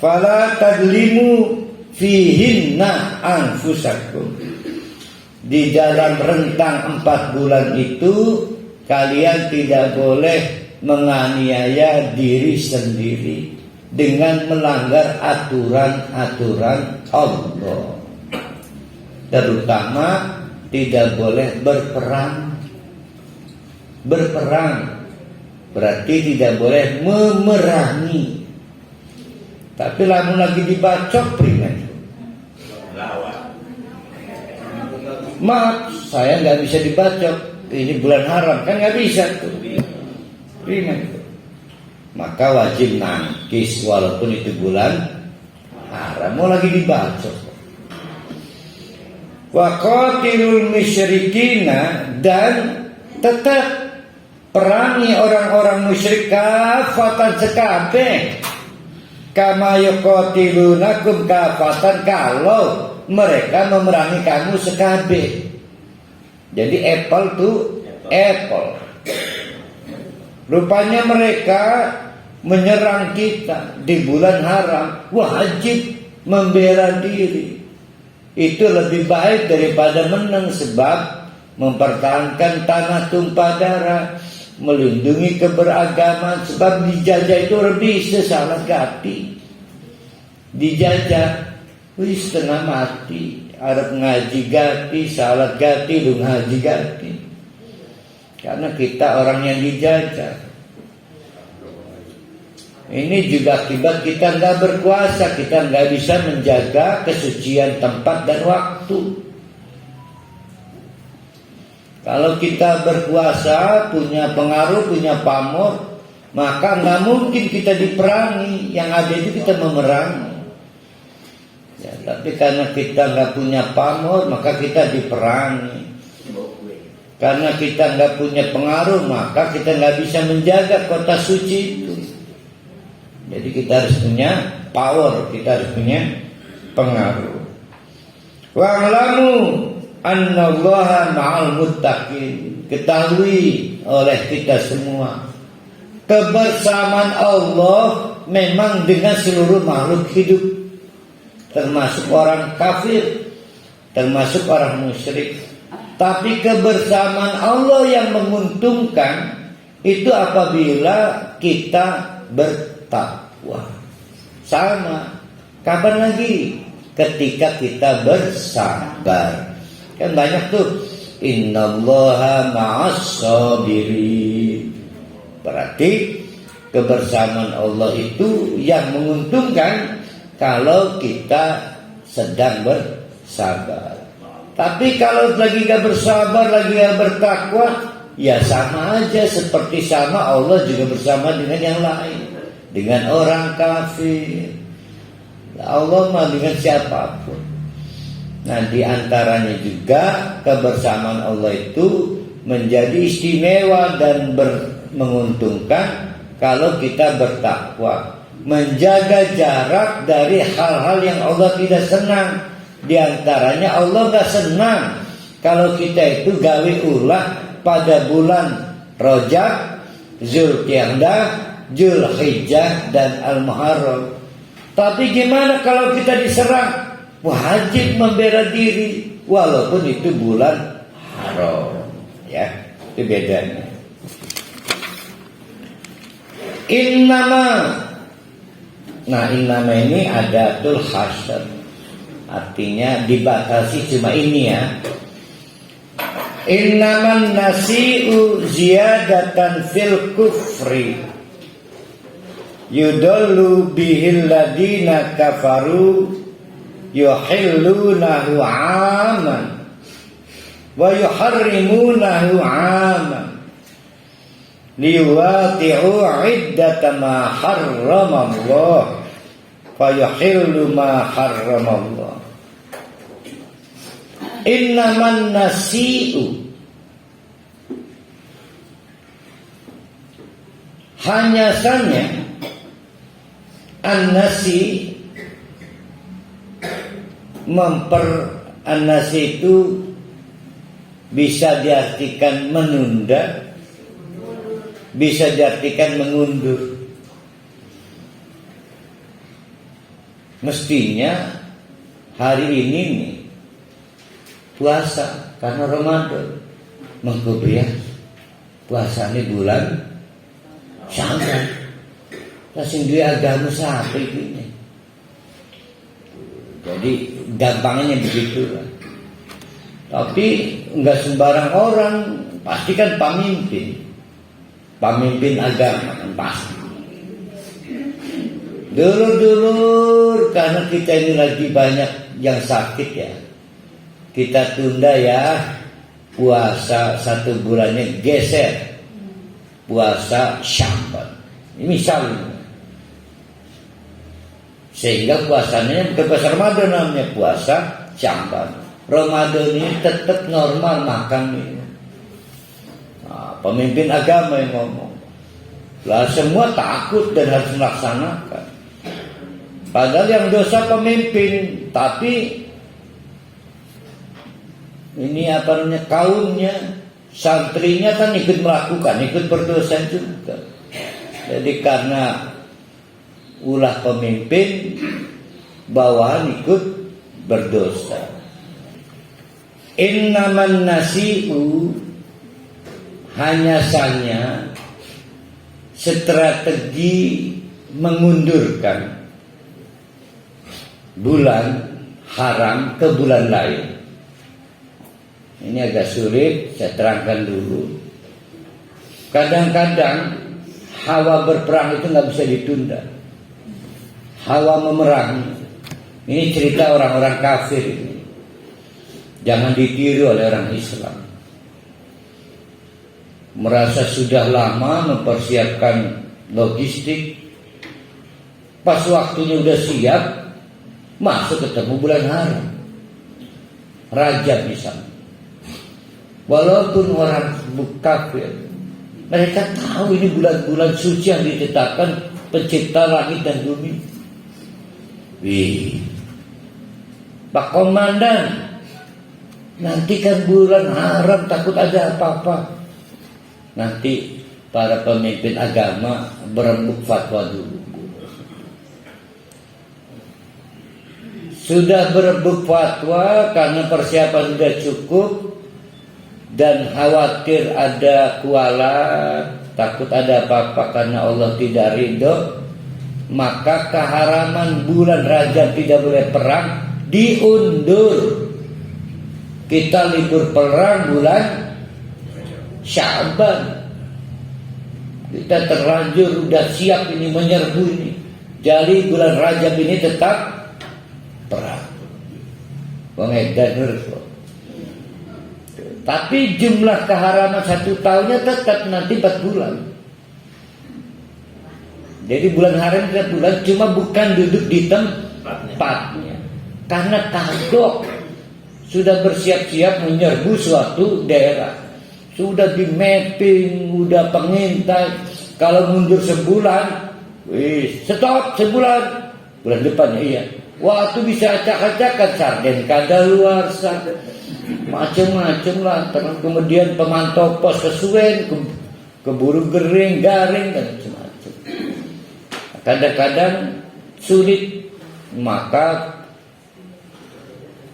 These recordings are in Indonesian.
Fala tadlimu fihinna anfusakum. Di dalam rentang 4 bulan itu kalian tidak boleh menganiaya diri sendiri dengan melanggar aturan-aturan Allah. Terutama tidak boleh berperang. Berperang berarti tidak boleh memerangi. Tapi lamun lagi dibacok primen. Maaf, saya nggak bisa dibacok. Ini bulan haram, kan nggak bisa tuh. Primen. Maka wajib nangkis walaupun itu bulan haram. Mau lagi dibacok. Wa qatilul musyrikina, dan tetap perangi orang-orang musyrik kafatan sekabeh. Kama yuqatilunakum kafatan, kalau mereka memerangi kamu sekabeh. Jadi apple to apple. Rupanya mereka menyerang kita di bulan haram, wajib membela diri. Itu lebih baik daripada menang, sebab mempertahankan tanah tumpah darah, melindungi keberagaman. Sebab dijajah itu bisa salah gati. Dijajah wis setengah mati, arep ngaji gati, salat gati, lu ngaji gati. Karena kita orang yang dijajah. Ini juga akibat kita nggak berkuasa, kita nggak bisa menjaga kesucian tempat dan waktu. Kalau kita berkuasa, punya pengaruh, punya pamor, maka nggak mungkin kita diperangi. Yang ada itu kita memerangi. Ya, tapi karena kita nggak punya pamor, maka kita diperangi. Karena kita nggak punya pengaruh, maka kita nggak bisa menjaga kota suci itu. Jadi kita harus punya power, kita harus punya pengaruh. Wa'lamu annallaha ma'al muttaqin. Ketahui oleh kita semua, kebersamaan Allah memang dengan seluruh makhluk hidup, termasuk orang kafir, termasuk orang musyrik. Tapi kebersamaan Allah yang menguntungkan itu apabila kita bertakwa. Sama. Kapan lagi? Ketika kita bersabar. Kan banyak tuh, innallaha ma'as sabirin. Berarti kebersamaan Allah itu yang menguntungkan kalau kita sedang bersabar. Tapi kalau lagi gak bersabar, lagi gak bertakwa, ya sama aja, seperti sama Allah juga bersama dengan yang lain, dengan orang kafir. Allah mah dengan siapapun. Nah, di antaranya juga kebersamaan Allah itu menjadi istimewa dan menguntungkan kalau kita bertakwa, menjaga jarak dari hal-hal yang Allah tidak senang. Di antaranya Allah gak senang kalau kita itu gawe ulah pada bulan Rajab, Zulqa'dah, Zulhijjah dan Al-Muharram. Tapi gimana kalau kita diserang? Wajib membela diri walaupun itu bulan haram. Ya, itu bedanya. Innama ini adatul hasr. Artinya dibatasi cuma ini ya. Innaman nasi'u ziyadatan fil kufri yudallu bihil ladina kafaru yuhillunahu aman wa yuharrimunahu aman liwati'u iddata ma harrama Allah fa yuhillu ma harrama Allah. Innaman nasi'u, hanya saja an-nasi an-nasi itu bisa diartikan menunda, bisa diartikan mengundur. mestinya hari ini nih puasa karena Ramadan, mengkubiah puasa ini bulan Syawal. Langsung dia agama siapa ini? Jadi gampangnya begitu. Tapi enggak sembarang orang, pasti kan pemimpin agama kan pasti. Dulur-dulur, karena kita ini lagi banyak yang sakit ya, kita tunda ya puasa 1 bulannya, geser puasa Syawal. Ini misalnya, sehingga puasanya bukan puasa Ramadan, namanya puasa Syawal. Ramadan ini tetap normal makan minum. Nah, pemimpin agama yang ngomong, lah semua takut dan harus melaksanakan. Padahal yang dosa pemimpin, tapi ini apa namanya, kaumnya, santrinya kan ikut melakukan, ikut berdosa juga. Jadi karena ulah pemimpin, bawahan ikut berdosa. Innaman nasi'u, hanya saja strategi mengundurkan bulan haram ke bulan lain. Ini agak sulit, saya terangkan dulu. Kadang-kadang hawa berperang itu nggak bisa ditunda. Hawa memerangi. Ini cerita orang-orang kafir ini. Jangan ditiru oleh orang Islam. Merasa sudah lama mempersiapkan logistik, pas waktunya udah siap, masuk ketemu bulan haram, Rajab misalnya. Walaupun orang kafir, mereka tahu ini bulan-bulan suci yang ditetapkan pencipta langit dan bumi. Wih, Pak Komandan, nanti kan bulan haram, takut ada apa-apa. Nanti para pemimpin agama berembuk fatwa dulu. Sudah berembuk fatwa karena persiapan sudah cukup dan khawatir ada kuala, takut ada apa-apa karena Allah tidak ridho, maka keharaman bulan Rajab tidak boleh perang diundur. Kita libur perang bulan Sya'ban. Kita terlanjur udah siap ini menyerbu ini. Jadi bulan Rajab ini tetap perang. Pengedan. Tapi jumlah keharaman 1 tahunnya tetap nanti 4 bulan. Jadi bulan haram 3 bulan, cuma bukan duduk di tempatnya. Karena kagok sudah bersiap-siap menyerbu suatu daerah. Sudah di mapping, udah pengintai. Kalau mundur sebulan, stop sebulan. Bulan depannya iya. Wah, itu bisa acak-acakan sarden kadaluarsa, macam-macam lah. Kemudian pemantau pos kesuwen, keburu garing dan macam-macam. Kadang-kadang sulit, maka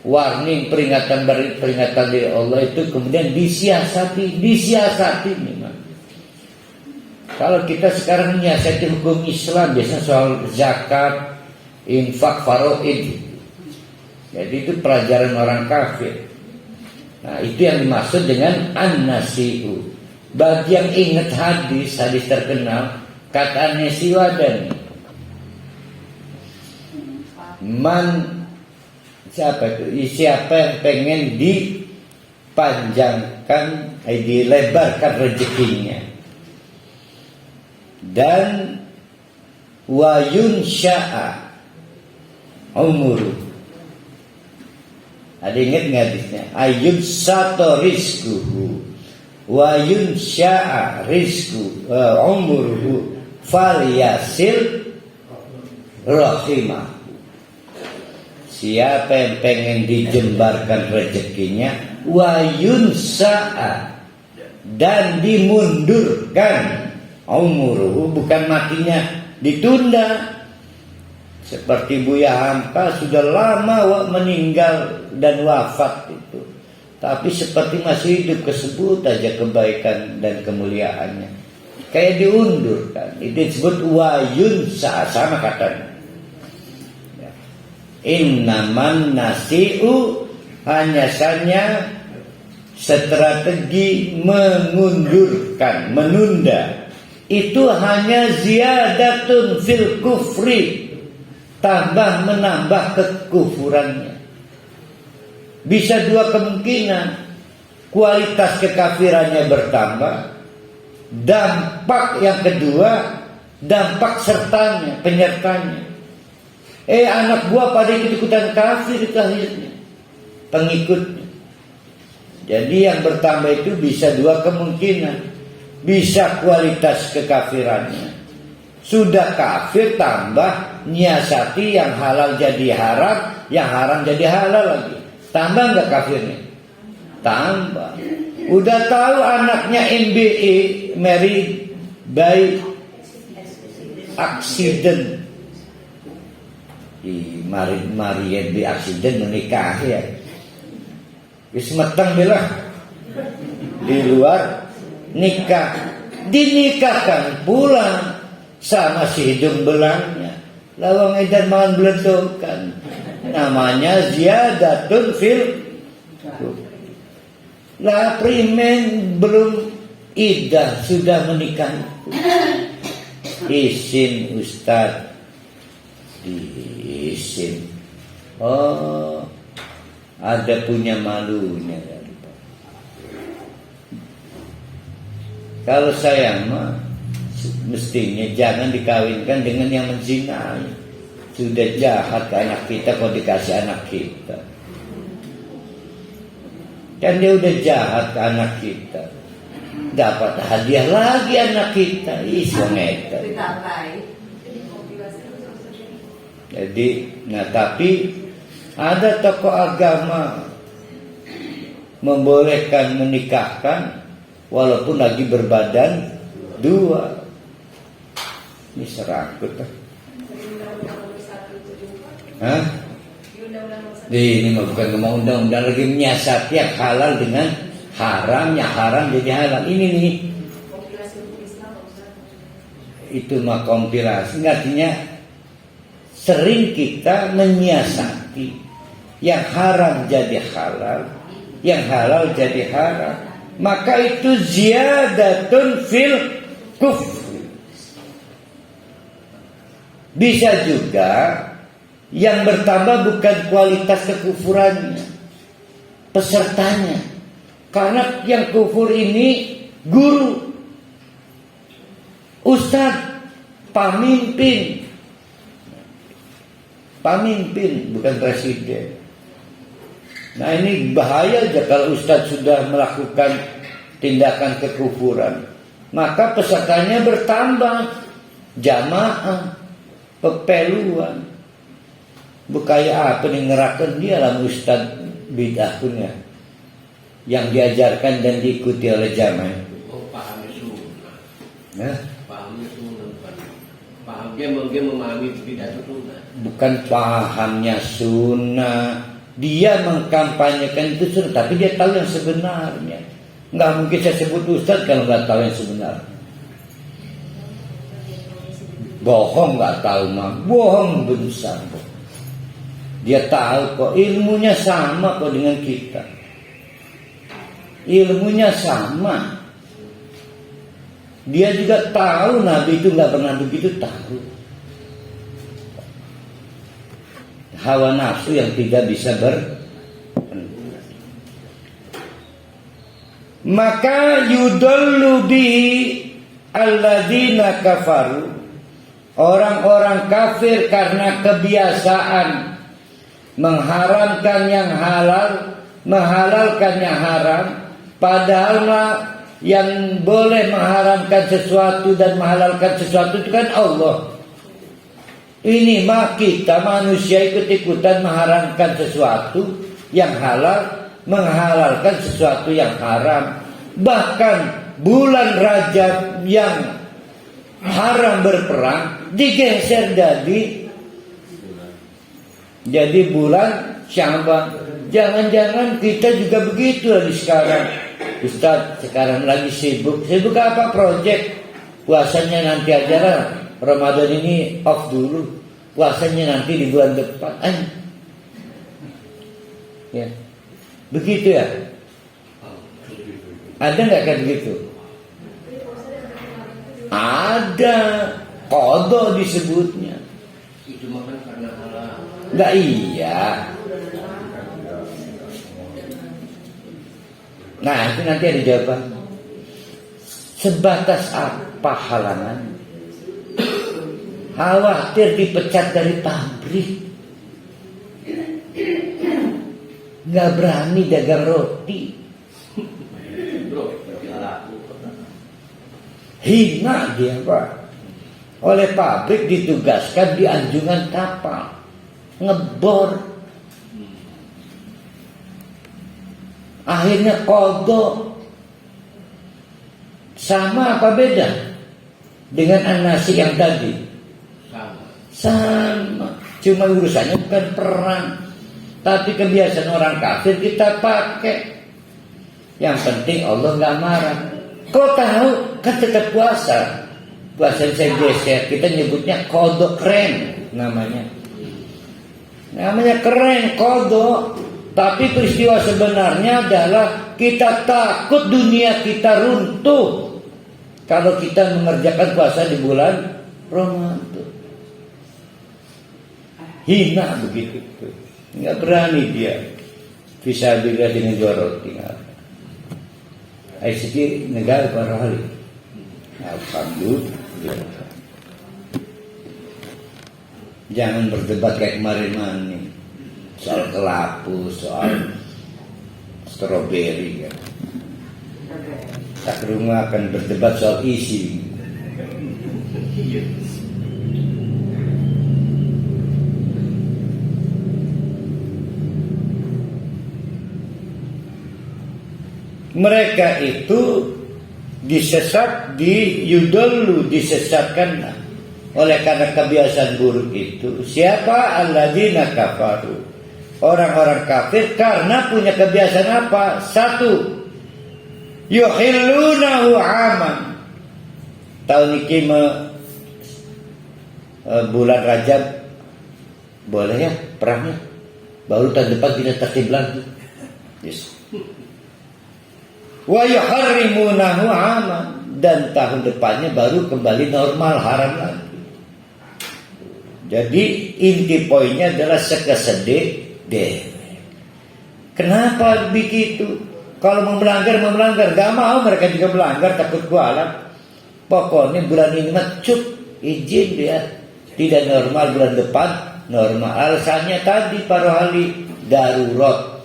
warning peringatan dari Allah itu kemudian disiasati memang. Kalau kita sekarang menyiasati hukum Islam, biasanya soal zakat, infak, faraid. Jadi itu pelajaran orang kafir. Nah, itu yang dimaksud dengan an-nasi'u. Bagi yang ingat hadis terkenal, kata Nesiwadan, siapa yang pengen dipanjangkan, dilebarkan rezekinya, dan wayun sya'a umur. Ada ingat nggak hadisnya? Ayun sato rizkuhu wayun sya'a rizku umuruhu fal yasil rahimah. Siapa yang pengen dijembarkan rezekinya, wayun sa'a, dan dimundurkan umuruhu, bukan matinya ditunda. Seperti Buya Hamka sudah lama meninggal dan wafat itu, tapi seperti masih hidup, kesebut aja kebaikan dan kemuliaannya, kayak diundur kan. Itu disebut wayun, sama katanya. Innaman nasi'u, hanya saja strategi mengundurkan, menunda. Itu hanya ziyadatun fil kufri, tambah menambah kekufurannya. Bisa dua kemungkinan, kualitas kekafirannya bertambah. Dampak yang kedua, dampak sertanya, penyertanya. Anak buah pada ikut-ikutan kafir itu akhirnya, pengikutnya. Jadi yang bertambah itu bisa dua kemungkinan. Bisa kualitas kekafirannya, sudah kafir tambah nyiasati yang halal jadi haram, yang haram jadi halal lagi. Tambah nggak kafirnya? Tambah. Udah tahu anaknya MBA, married by accident, married by accident, menikah ya. Ismeteng bilang di luar nikah, dinikahkan pula sama si hidung belangnya, lawang edan mangan beledokan. Namanya ziyadatun fil. Lah primen belum idah sudah menikah. Izin Ustaz, diizin. Oh, ada punya malunya. Kalau saya mah mestinya jangan dikawinkan dengan yang menzinai. Sudah jahat ke anak kita, kok dikasih anak kita. Kan dia udah jahat ke anak kita, dapat hadiah lagi anak kita. Jadi, tapi ada tokoh agama membolehkan menikahkan walaupun lagi berbadan dua. Ini serakut. Hah? Ini mah bukan ngomong undang-undang, lagi menyiasati yang halal dengan haram, yang haram jadi halal. Ini nih. Itu mah kompilasi. Artinya sering kita menyiasati yang haram jadi halal, yang halal jadi haram. Maka itu ziyadatun fil kufri. Bisa juga yang bertambah bukan kualitas kekufurannya, pesertanya. Karena yang kufur ini guru, ustadz, pamimpin, bukan presiden. Nah ini bahaya aja kalau ustadz sudah melakukan tindakan kekufuran. Maka pesertanya bertambah, jamaah, pepeluan. Bukaya apa nih ngerakan dia lah ustadz bid'ah punya, yang diajarkan dan diikuti oleh jamaah. Oh, pahamnya sunnah. Pahamnya sunnah. Paham dia memahami bid'ah itu sunnah. Bukan pahamnya sunnah. Dia mengkampanyekan itu sunnah, tapi dia tahu yang sebenarnya. Nggak mungkin saya sebut ustadz kalau nggak tahu yang sebenarnya. Bohong nggak tahu mah, bohong besar. Dia tahu kok ilmunya sama kok dengan kita. Ilmunya sama. Dia juga tahu Nabi itu nggak pernah begitu, tahu. Hawa nafsu yang tidak bisa maka yudallu bihi alladzina kafaru, orang-orang kafir karena kebiasaan mengharamkan yang halal, menghalalkan yang haram. Padahal yang boleh mengharamkan sesuatu dan menghalalkan sesuatu itu kan Allah. Ini mah kita manusia ikut-ikutan mengharamkan sesuatu yang halal, menghalalkan sesuatu yang haram. Bahkan bulan Rajab yang haram berperang digeser jadi Jadi bulan Sya'ban. Jangan-jangan kita juga begitu lagi sekarang. Ustaz, sekarang lagi sibuk. Sibuk apa? Project. Puasanya nanti aja lah. Ramadan ini off dulu. Puasanya nanti di bulan depan. Ya. Begitu ya? Ada nggak kayak begitu? Ada. Qadha disebutnya. Itu makan karena halal. Nggak iya. Nah itu nanti ada jawaban. Sebatas apa halangan? Khawatir dipecat dari pabrik. Nggak berani dagang roti. Hina dia Pak. Oleh pabrik ditugaskan di anjungan kapal. Ngebor. Akhirnya qadha. Sama apa beda dengan an-nasi yang tadi? Sama. Cuma urusannya bukan perang, tapi kebiasaan orang kafir kita pakai. Yang penting Allah nggak marah. Kau tahu kan tetap puasa. Puasa saya geser, kita nyebutnya qadha keren namanya. Namanya keren qadha. Tapi peristiwa sebenarnya adalah kita takut dunia kita runtuh kalau kita mengerjakan puasa di bulan Ramadan. Hina begitu, nggak berani dia. Bisa dilihat dengan jual roti. ICT negara para hari. Alhamdulillah. Jangan berdebat kayak kemarin soal kelapa, soal stroberi kan. Tak rumah akan berdebat soal isi. Mereka itu disesat, disesatkan oleh karena kebiasaan buruk itu. Siapa? Alladzina kafaru. Orang-orang kafir karena punya kebiasaan apa? Satu, yuhillunahu aman. Tahun ini bulan Rajab boleh ya perangnya. Baru tahun depan kita tertib lagi. Yes. Wa yuharrimunahu aman. Dan tahun depannya baru kembali normal, haram lagi. Jadi inti poinnya adalah sekesedek deh. Kenapa begitu? Kalau mau melanggar, gak mau mereka juga melanggar, takut kualat. Pokoknya bulan ini cut izin dia, tidak normal, bulan depan normal. Alasannya tadi para ahli darurat.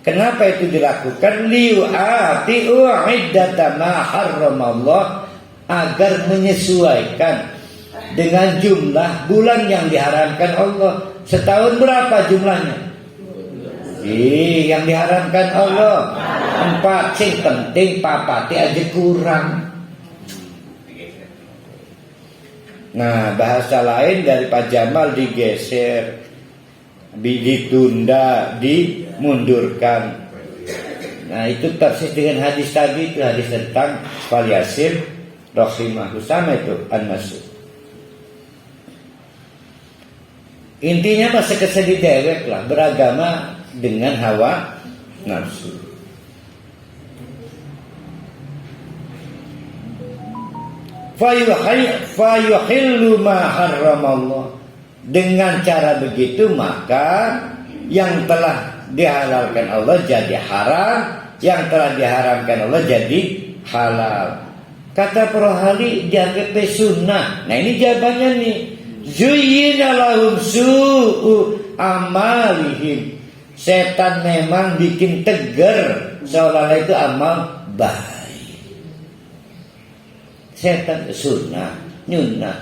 Kenapa itu dilakukan? Li'ati'u iddata ma harramallah, agar menyesuaikan dengan jumlah bulan yang diharamkan Allah. Setahun berapa jumlahnya? Yang diharamkan Allah 4. Sing penting papati aja kurang. Nah, bahasa lain dari Pak Jamal digeser, ditunda, dimundurkan. Nah, itu persis dengan hadis tadi, itu hadis tentang Falyasir rahimahullah, sama itu an-nasr. Intinya masa kesedih dewek lah, beragama dengan hawa nafsu. Fayuhillu ma harramallah. Dengan cara begitu maka yang telah dihalalkan Allah jadi haram, yang telah diharamkan Allah jadi halal. Kata para ahli dianggap sunnah. Nah ini jawabannya nih. Zuyyina lahum su'u amalihim. Setan memang bikin tegar seolah-olah itu amal baik. Setan sunnah, nyunnah.